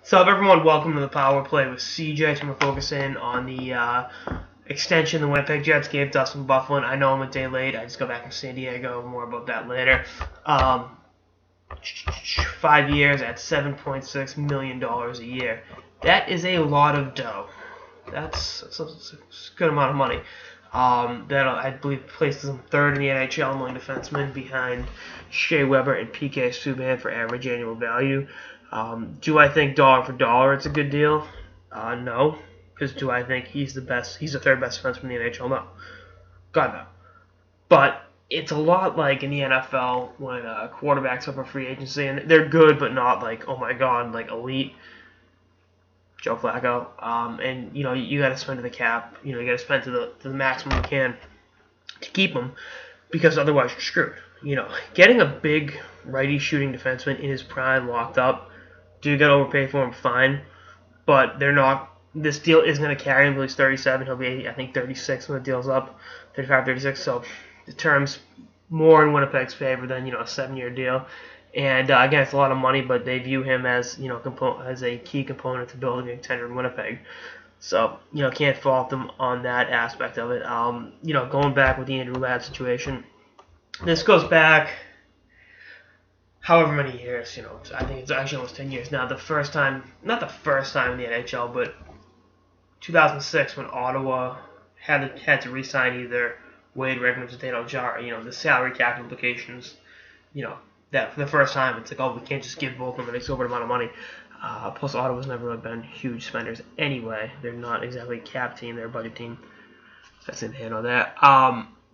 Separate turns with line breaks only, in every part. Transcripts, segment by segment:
So, everyone, welcome to the Power Play with CJ. So, we're focusing on the extension the Winnipeg Jets gave Dustin Byfuglien. I know I'm a day late. I just got back from San Diego. More about that later. 5 years at $7.6 million a year. That is a lot of dough. That's a good amount of money. That I believe places him third in the NHL among defensemen behind Shea Weber and PK Subban for average annual value. Do I think dollar for dollar it's a good deal? No. Because do I think he's the best? He's the third best defenseman in the NHL? No. God, no. But it's a lot like in the NFL when quarterbacks up for free agency, and they're good, but not like, oh my god, like elite. Joe Flacco. And, you got to spend to the cap. You got to spend to the maximum you can to keep him, because otherwise you're screwed. Getting a big righty shooting defenseman in his prime locked up, do you get overpaid for him? Fine. But they're not. This deal isn't going to carry him until he's 37. He'll be, I think, 36 when the deal's up. 35, 36. So the term's more in Winnipeg's favor than, a 7-year deal. And again, it's a lot of money, but they view him as, as a key component to building a contender in Winnipeg. So, can't fault them on that aspect of it. Going back with the Andrew Ladd situation, this goes back however many years, I think it's actually almost 10 years now. Not the first time in the NHL, but 2006 when Ottawa had to re-sign either Wade Regner or Dano Jara. The salary cap implications, that for the first time it's like, oh, we can't just give both of them an exorbitant amount of money. Plus, Ottawa's never really been huge spenders anyway. They're not exactly a cap team; they're a budget team. That's in hand on that.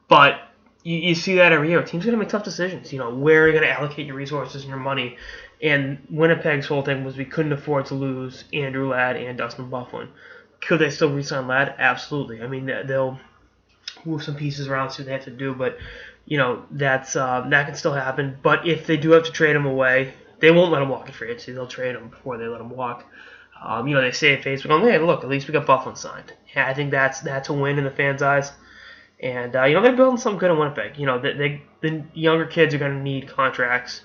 But you see that every year. Teams are going to make tough decisions. Where are you going to allocate your resources and your money? And Winnipeg's whole thing was we couldn't afford to lose Andrew Ladd and Dustin Byfuglien. Could they still re-sign Ladd? Absolutely. I mean, they'll move some pieces around, see what they have to do, but that can still happen. But if they do have to trade him away, they won't let him walk in free agency. They'll trade him before they let him walk. They say at Facebook, hey, look, at least we got Byfuglien signed. Yeah, I think that's a win in the fans' eyes. And, they're building something good in Winnipeg. The younger kids are going to need contracts.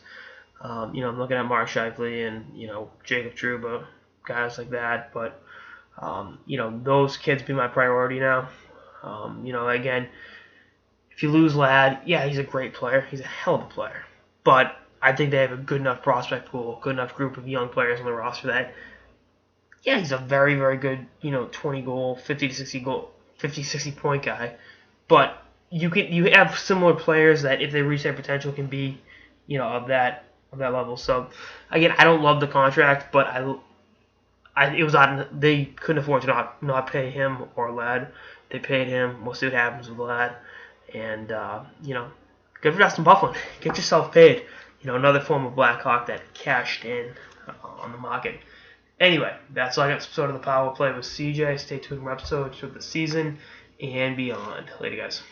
I'm looking at Mark Scheifele and, Jacob Trouba, guys like that. But, those kids be my priority now. Again, if you lose Ladd, yeah, he's a great player. He's a hell of a player. But I think they have a good enough prospect pool, good enough group of young players on the roster that, yeah, he's a very, very good, 20-goal, 50 to 60 point guy. But you have similar players that if they reach their potential can be, of that level. So again, I don't love the contract, but it was odd. They couldn't afford to not pay him or Ladd. They paid him. We'll see what happens with Ladd. And good for Dustin Byfuglien. Get yourself paid. Another form of Blackhawk that cashed in on the market. Anyway, that's all I got to episode of the Power Play with CJ. Stay tuned for episodes of the season and beyond. Later, guys.